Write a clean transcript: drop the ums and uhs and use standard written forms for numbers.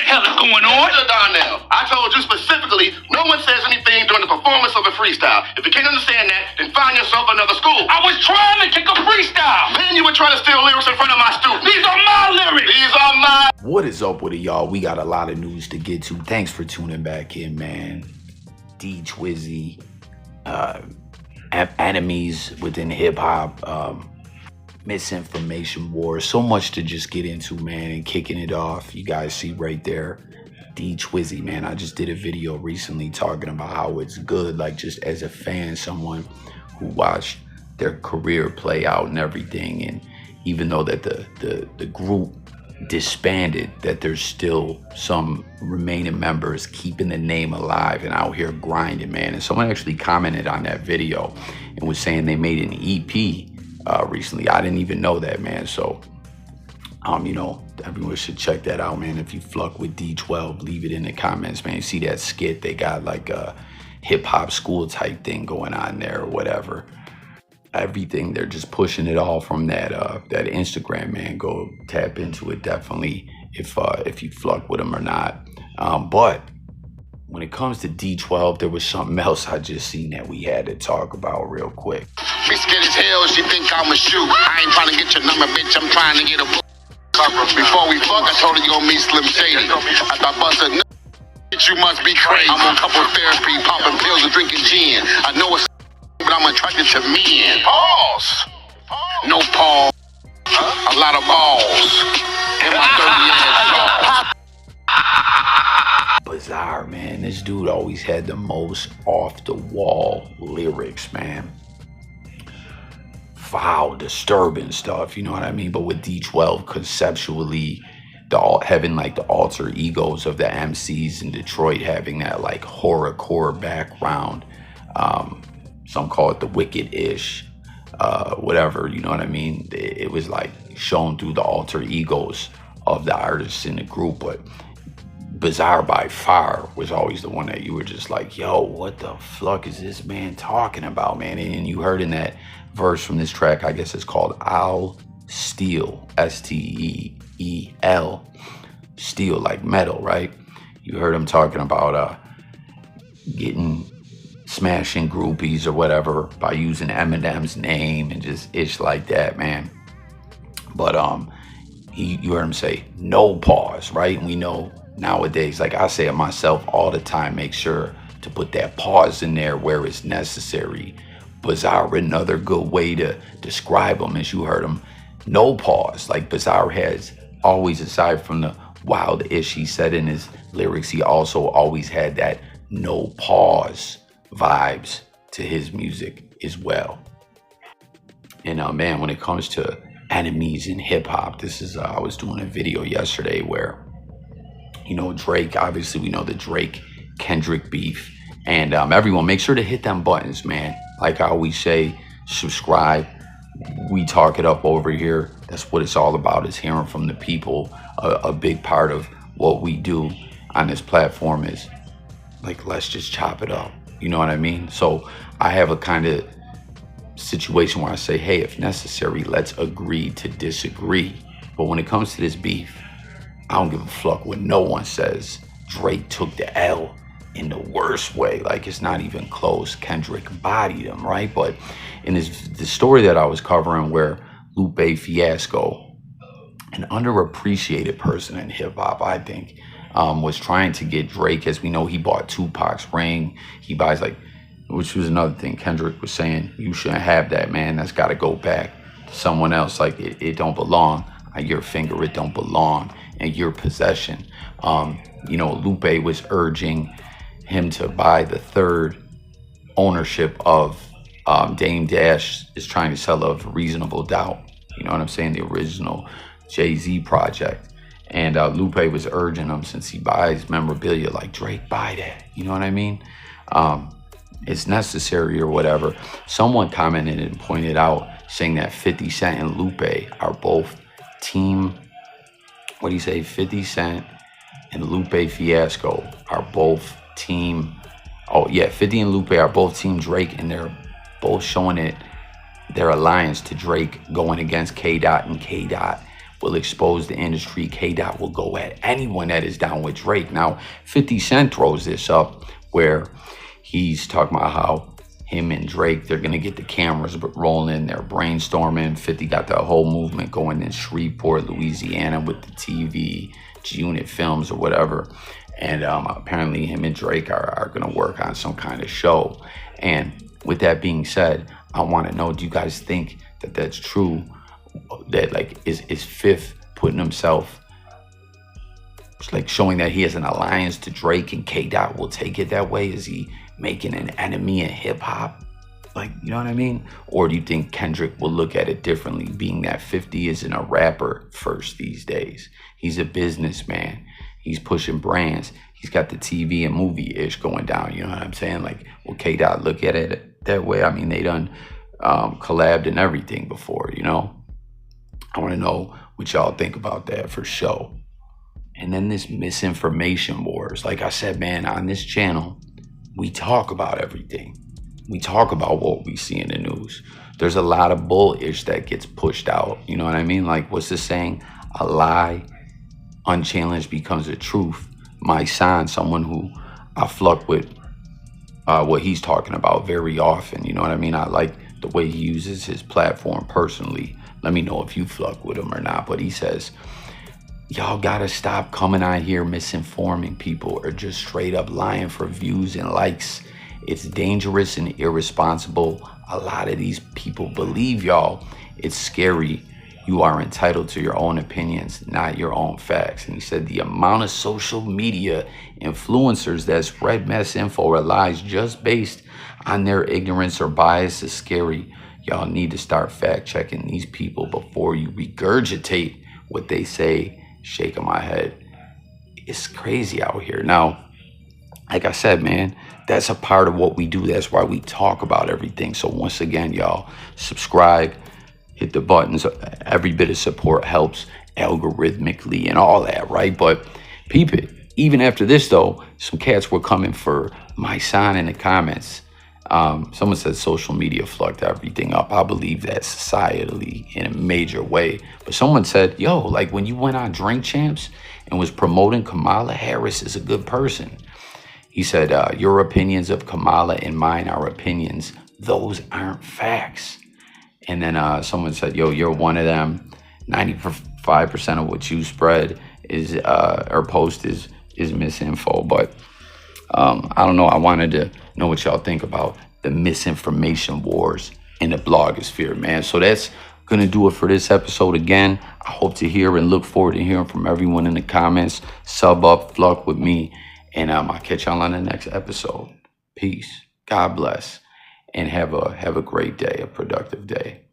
hell is going on? Mr. Darnell, I told you specifically, no one says anything during the performance of a freestyle. If you can't understand that, then find yourself another school. I was trying to kick a freestyle. Then you were trying to steal lyrics in front of my students. These are my lyrics. These are my... What is up with it, y'all? We got a lot of news to get to. Thanks for tuning back in, man. D Twizzy, enemies within hip-hop, misinformation war. So much to just get into, man, and kicking it off. You guys see right there, D Twizzy, man. I just did a video recently talking about how it's good, like just as a fan, someone who watched their career play out and everything. And even though that the group disbanded, that there's still some remaining members keeping the name alive and out here grinding, man. And someone actually commented on that video and was saying they made an EP recently. I didn't even know that, man. So you know, everyone should check that out, man. If you fuck with D12, leave it in the comments, man. You see that skit, they got like a hip-hop school type thing going on there or whatever. Everything, they're just pushing it all from that that Instagram, man. Go tap into it definitely if you fuck with them or not. But when it comes to D12, there was something else I just seen that we had to talk about real quick. Be scared as hell, she think I'm a shoe. I ain't trying to get your number, bitch, I'm trying to get a... Before we fuck, I told her you gon' meet Slim Shady. I thought busted, you must be crazy. I'm on couple therapy, popping pills and drinking gin. I know it's but I'm attracted to men. Pause. No pause. A lot of balls. In my 30 ass Bizarre, man. This dude always had the most off-the-wall lyrics, man. Foul, disturbing stuff, you know what I mean? But with D12, conceptually, having like the alter egos of the MCs in Detroit, having that like horrorcore background. Some call it the wicked-ish, whatever, you know what I mean? It was like shown through the alter egos of the artists in the group, but Bizarre by far was always the one that you were just like, yo, what the fuck is this man talking about, man? And you heard in that verse from this track, I guess it's called I'll Steal, S-T-E-E-L, steel, like metal, right? You heard him talking about smashing groupies or whatever by using Eminem's name and just ish like that, man. But you heard him say no pause, right? And we know nowadays, like I say it myself all the time, make sure to put that pause in there where it's necessary. Bizarre, another good way to describe him, as you heard him, no pause. Like Bizarre has always, aside from the wild ish he said in his lyrics, he also always had that no pause vibes to his music as well. And man, when it comes to enemies in hip-hop, this is I was doing a video yesterday where, you know, Drake, obviously we know the Drake Kendrick beef, and everyone make sure to hit them buttons, man. Like I always say, subscribe. We talk it up over here. That's what it's all about, is hearing from the people. A big part of what we do on this platform is like, let's just chop it up. You know what I mean? So I have a kind of situation where I say, hey, if necessary, let's agree to disagree. But when it comes to this beef, I don't give a fuck what no one says. Drake took the L in the worst way. Like, it's not even close. Kendrick bodied him, right? But in the story that I was covering where Lupe Fiasco, an underappreciated person in hip hop, I think, was trying to get Drake, as we know, he bought Tupac's ring. He buys like, which was another thing Kendrick was saying, you shouldn't have that, man. That's got to go back to someone else. Like it don't belong on your finger. It don't belong in your possession. You know, Lupe was urging him to buy the third ownership of Dame Dash is trying to sell of Reasonable Doubt. You know what I'm saying? The original Jay-Z project. And Lupe was urging him, since he buys memorabilia, like, Drake, buy that. You know what I mean? It's necessary or whatever. Someone commented and pointed out, saying that 50 Cent and Lupe are both team, what do you say? 50 Cent and Lupe Fiasco are both team, 50 and Lupe are both team Drake, and they're both showing it, their alliance to Drake going against K. Dot and K. Dot will expose the industry. K-Dot will go at anyone that is down with Drake. Now, 50 Cent throws this up where he's talking about how him and Drake, they're going to get the cameras rolling. They're brainstorming. 50 got the whole movement going in Shreveport, Louisiana with the TV, G-Unit Films or whatever. And apparently him and Drake are going to work on some kind of show. And with that being said, I want to know, do you guys think that that's true? That like, is Fifth putting himself, like showing that he has an alliance to Drake and K-Dot will take it that way? Is he making an enemy in hip hop? Like, you know what I mean? Or do you think Kendrick will look at it differently, being that 50 isn't a rapper first these days? He's a businessman. He's pushing brands. He's got the TV and movie-ish going down. You know what I'm saying? Like, will K-Dot look at it that way? I mean, they done collabed and everything before, you know? I want to know what y'all think about that for sure. And then this misinformation wars. Like I said, man, on this channel, we talk about everything. We talk about what we see in the news. There's a lot of bullish that gets pushed out. You know what I mean? Like, what's the saying? A lie unchallenged becomes a truth. Mysonne, someone who I fluck with what he's talking about very often. You know what I mean? I like the way he uses his platform personally. Let me know if you fluck with him or not. But he says, y'all gotta stop coming out here misinforming people or just straight up lying for views and likes. It's dangerous and irresponsible. A lot of these people believe y'all. It's scary. You are entitled to your own opinions, not your own facts. And he said the amount of social media influencers that spread misinfo or lies just based on their ignorance or bias is scary. Y'all need to start fact checking these people before you regurgitate what they say. Shaking my head. It's crazy out here. Now, like I said, man, that's a part of what we do. That's why we talk about everything. So once again, y'all, subscribe, hit the buttons. Every bit of support helps algorithmically and all that, right? But peep it. Even after this, though, some cats were coming for mysonne in the comments. Someone said social media fucked everything up. I believe that societally in a major way. But someone said, yo, like when you went on Drink Champs and was promoting Kamala Harris is a good person. He said, your opinions of Kamala and mine are opinions. Those aren't facts. And then someone said, yo, you're one of them. 95% of what you spread is or post is misinfo. But I don't know. I wanted to know what y'all think about the misinformation wars in the blogosphere, man. So that's going to do it for this episode again. I hope to hear and look forward to hearing from everyone in the comments. Sub up, fluck with me. And I'll catch y'all on the next episode. Peace. God bless. And have a great day, a productive day.